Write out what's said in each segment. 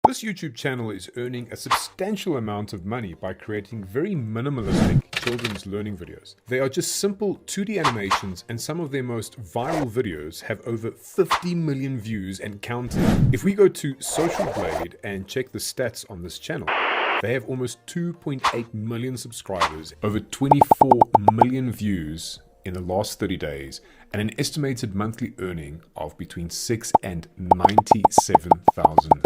This YouTube channel is earning a substantial amount of money by creating very minimalistic children's learning videos. They are just simple 2D animations, and some of their most viral videos have over 50 million views and counting. If we go to Social Blade and check the stats on this channel, they have almost 2.8 million subscribers, over 24 million views in the last 30 days, and an estimated monthly earning of between $6,000 and $97,000.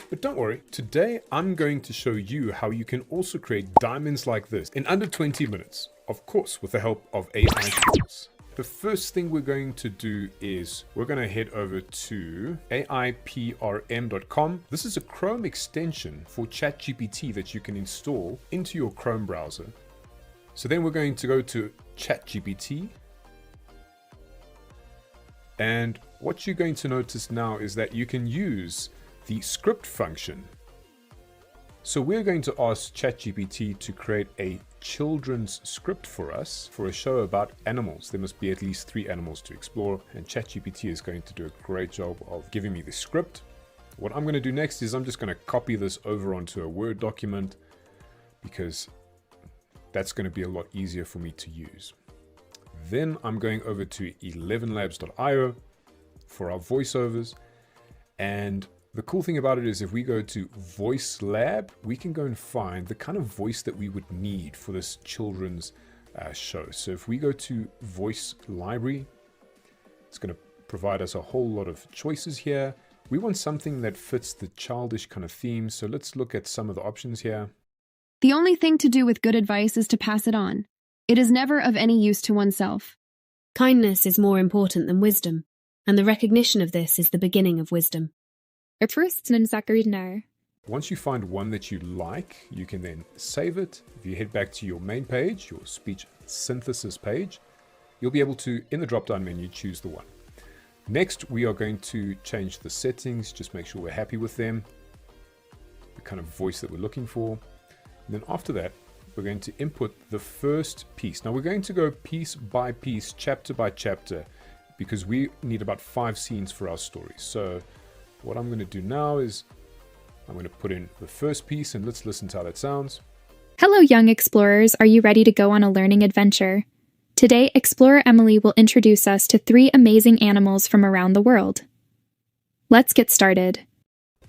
But don't worry, today I'm going to show you how you can also create diamonds like this in under 20 minutes, of course with the help of AI tools. The first thing we're going to do is we're going to head over to aiprm.com. This is a Chrome extension for ChatGPT that you can install into your Chrome browser. So then we're going to go to ChatGPT. And what you're going to notice now is that you can use the script function. So we're going to ask ChatGPT to create a children's script for us for a show about animals. There must be at least 3 animals to explore, and ChatGPT is going to do a great job of giving me the script. What I'm going to do next is I'm just going to copy this over onto a Word document, because that's going to be a lot easier for me to use. Then I'm going over to 11labs.io for our voiceovers, and the cool thing about it is if we go to Voice Lab, we can go and find the kind of voice that we would need for this children's show. So if we go to Voice Library, it's going to provide us a whole lot of choices here. We want something that fits the childish kind of theme. So let's look at some of the options here. The only thing to do with good advice is to pass it on. It is never of any use to oneself. Kindness is more important than wisdom, and the recognition of this is the beginning of wisdom. Once you find one that you like, you can then save it. If you head back to your main page, your speech synthesis page, you'll be able to, in the drop-down menu, choose the one. Next, we are going to change the settings, just make sure we're happy with them, the kind of voice that we're looking for. And then after that, we're going to input the first piece. Now we're going to go piece by piece, chapter by chapter, because we need about 5 scenes for our story. So what I'm going to do now is I'm going to put in the first piece, and let's listen to how that sounds. Hello, young explorers. Are you ready to go on a learning adventure? Today, Explorer Emily will introduce us to 3 amazing animals from around the world. Let's get started.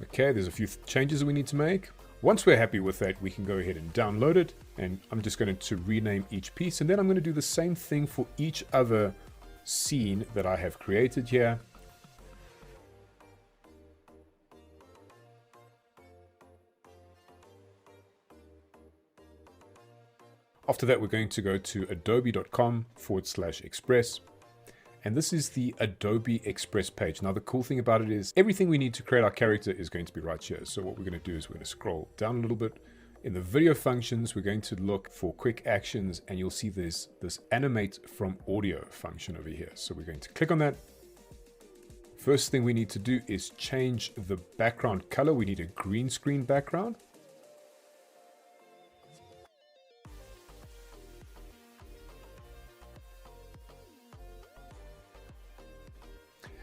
Okay, there's a few changes that we need to make. Once we're happy with that, we can go ahead and download it, and I'm just going to rename each piece, and then I'm going to do the same thing for each other scene that I have created here. After that, we're going to go to adobe.com/express. And this is the Adobe Express page. Now, the cool thing about it is everything we need to create our character is going to be right here. So what we're going to do is we're going to scroll down a little bit. In the video functions, we're going to look for quick actions, and you'll see there's this animate from audio function over here. So we're going to click on that. First thing we need to do is change the background color. We need a green screen background.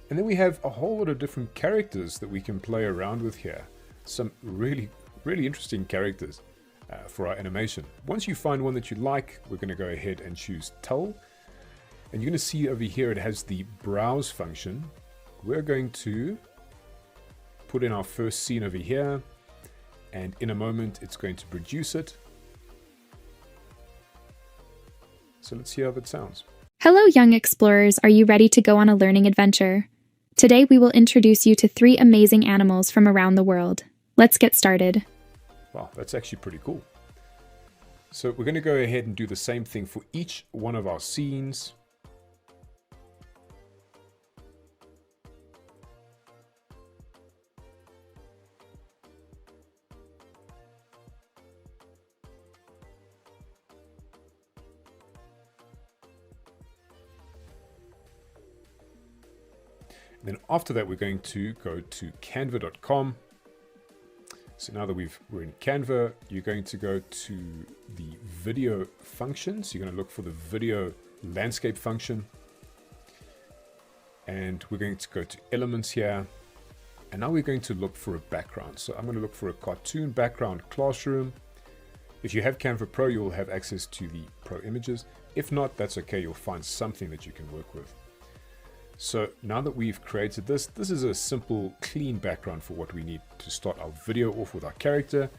And then we have a whole lot of different characters that we can play around with here. Some really interesting characters for our animation. Once you find one that you like, we're going to go ahead and choose Tull. And you're going to see over here it has the browse function. We're going to put in our first scene over here. And in a moment, it's going to produce it. So let's see how that sounds. Hello, young explorers. Are you ready to go on a learning adventure? Today, we will introduce you to 3 amazing animals from around the world. Let's get started. Wow, that's actually pretty cool. So we're going to go ahead and do the same thing for each one of our scenes. Then after that, we're going to go to canva.com. So now that we're in Canva, you're going to go to the video function. So you're going to look for the video landscape function. And we're going to go to elements here. And now we're going to look for a background. So I'm going to look for a cartoon background classroom. If you have Canva Pro, you'll have access to the Pro images. If not, that's okay. You'll find something that you can work with. So now that we've created this is a simple, clean background for what we need to start our video off with our character.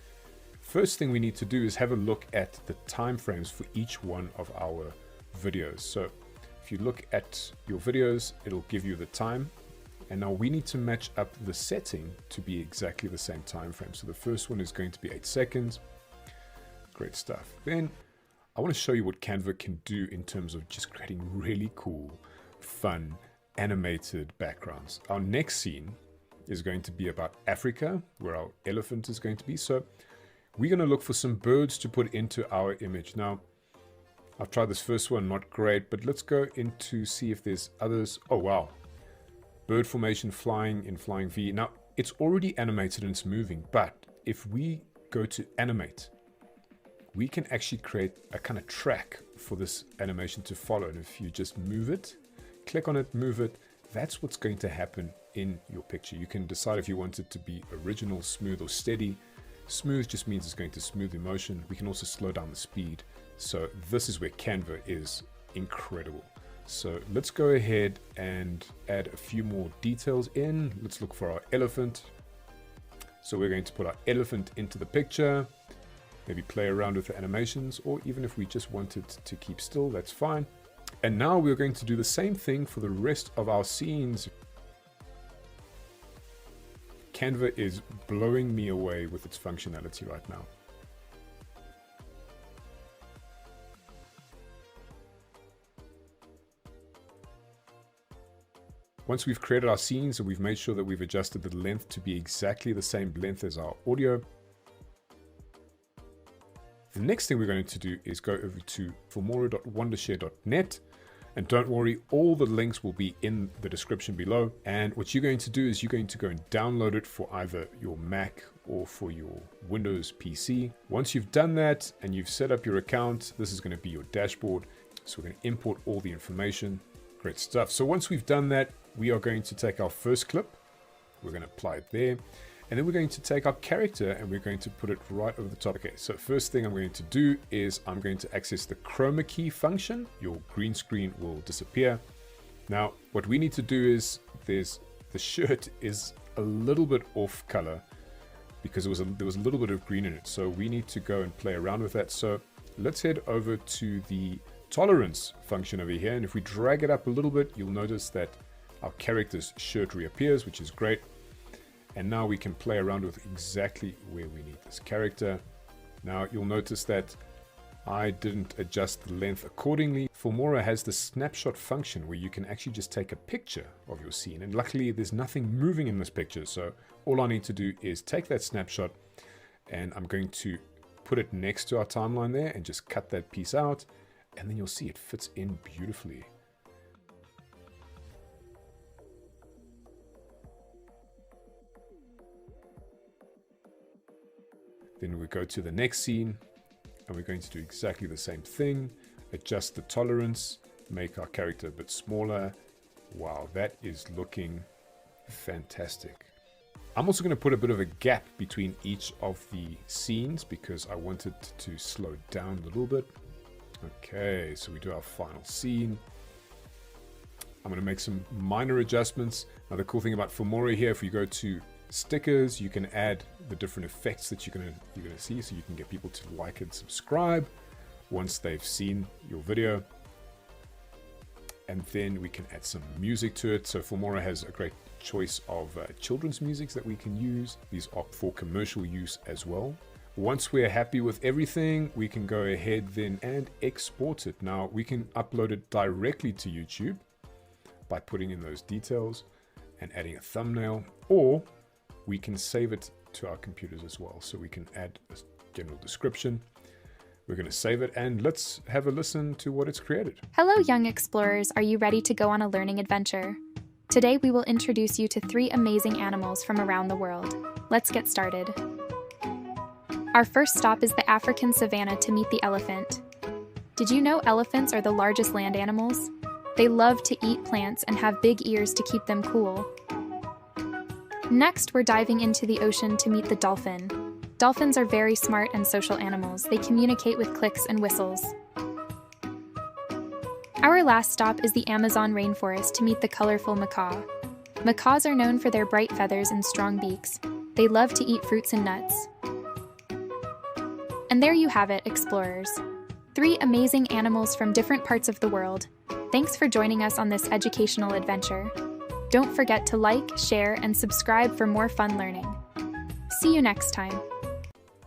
First thing we need to do is have a look at the time frames for each one of our videos. So if you look at your videos, it'll give you the time. And now we need to match up the setting to be exactly the same time frame. So the first one is going to be 8 seconds. Great stuff. Then I want to show you what Canva can do in terms of just creating really cool, fun, animated backgrounds. Our next scene is going to be about Africa, where our elephant is going to be. So we're going to look for some birds to put into our image. Now, I've tried this first one, not great, but let's go into see if there's others. Oh, wow. Bird formation flying in flying V. Now, it's already animated and it's moving, but if we go to animate, we can actually create a kind of track for this animation to follow. And if you just move it, click on it, move it, that's what's going to happen in your picture. You can decide if you want it to be original, smooth, or steady. Smooth just means it's going to smooth the motion. We can also slow down the speed. So this is where Canva is incredible. So let's go ahead and add a few more details in. Let's look for our elephant. So we're going to put our elephant into the picture, maybe play around with the animations, or even if we just wanted to keep still, that's fine. And now we're going to do the same thing for the rest of our scenes. Canva is blowing me away with its functionality right now. Once we've created our scenes and we've made sure that we've adjusted the length to be exactly the same length as our audio, the next thing we're going to do is go over to filmora.wondershare.net. And don't worry, all the links will be in the description below. And what you're going to do is you're going to go and download it for either your Mac or for your Windows PC. Once you've done that and you've set up your account, this is going to be your dashboard. So we're going to import all the information. Great stuff. So once we've done that, we are going to take our first clip. We're going to apply it there. And then we're going to take our character and we're going to put it right over the top. Okay, so first thing I'm going to do is I'm going to access the chroma key function. Your green screen will disappear. Now, what we need to do is the shirt is a little bit off color because there was a little bit of green in it. So we need to go and play around with that. So let's head over to the tolerance function over here. And if we drag it up a little bit, you'll notice that our character's shirt reappears, which is great. And now we can play around with exactly where we need this character. Now you'll notice that I didn't adjust the length accordingly. Filmora has the snapshot function where you can actually just take a picture of your scene. And luckily there's nothing moving in this picture. So all I need to do is take that snapshot and I'm going to put it next to our timeline there and just cut that piece out. And then you'll see it fits in beautifully. Then we go to the next scene and we're going to do exactly the same thing. Adjust the tolerance, make our character a bit smaller. Wow, that is looking fantastic. I'm also going to put a bit of a gap between each of the scenes because I wanted to slow down a little bit. Okay, so we do our final scene. I'm going to make some minor adjustments. Now the cool thing about Filmora here, if you go to stickers, you can add the different effects that you're gonna see, so you can get people to like and subscribe once they've seen your video. And then we can add some music to it. So Filmora has a great choice of children's music that we can use. These are for commercial use as well. Once we're happy with everything, we can go ahead then and export it. Now we can upload it directly to YouTube by putting in those details and adding a thumbnail, or we can save it to our computers as well. So we can add a general description. We're going to save it and let's have a listen to what it's created. Hello, young explorers. Are you ready to go on a learning adventure? Today, we will introduce you to 3 amazing animals from around the world. Let's get started. Our first stop is the African savanna to meet the elephant. Did you know elephants are the largest land animals? They love to eat plants and have big ears to keep them cool. Next, we're diving into the ocean to meet the dolphin. Dolphins are very smart and social animals. They communicate with clicks and whistles. Our last stop is the Amazon rainforest to meet the colorful macaw. Macaws are known for their bright feathers and strong beaks. They love to eat fruits and nuts. And there you have it, explorers. 3 amazing animals from different parts of the world. Thanks for joining us on this educational adventure. Don't forget to like, share, and subscribe for more fun learning. See you next time.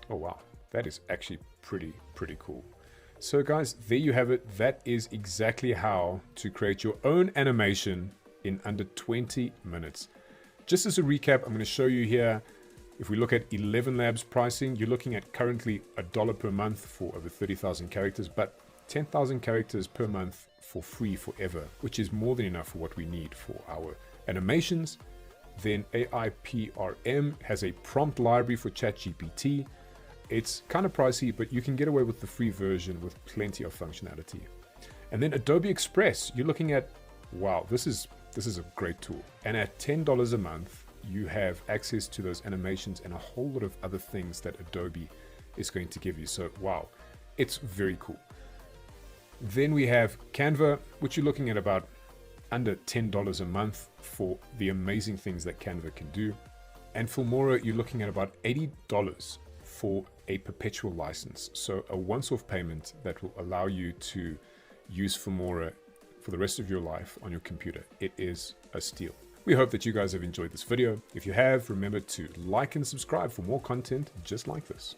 Oh wow, that is actually pretty cool. So guys, there you have it. That is exactly how to create your own animation in under 20 minutes. Just as a recap, I'm going to show you here. If we look at 11 Labs pricing, you're looking at currently $1 per month for over 30,000 characters, but 10,000 characters per month for free forever, which is more than enough for what we need for our animations. Then AIPRM has a prompt library for ChatGPT. It's kind of pricey, but you can get away with the free version with plenty of functionality. And then Adobe Express, you're looking at, wow, this is a great tool. And at $10 a month, you have access to those animations and a whole lot of other things that Adobe is going to give you. So wow, it's very cool. Then we have Canva, which you're looking at about under $10 a month for the amazing things that Canva can do. And Filmora, you're looking at about $80 for a perpetual license. So a once-off payment that will allow you to use Filmora for the rest of your life on your computer. It is a steal. We hope that you guys have enjoyed this video. If you have, remember to like and subscribe for more content just like this.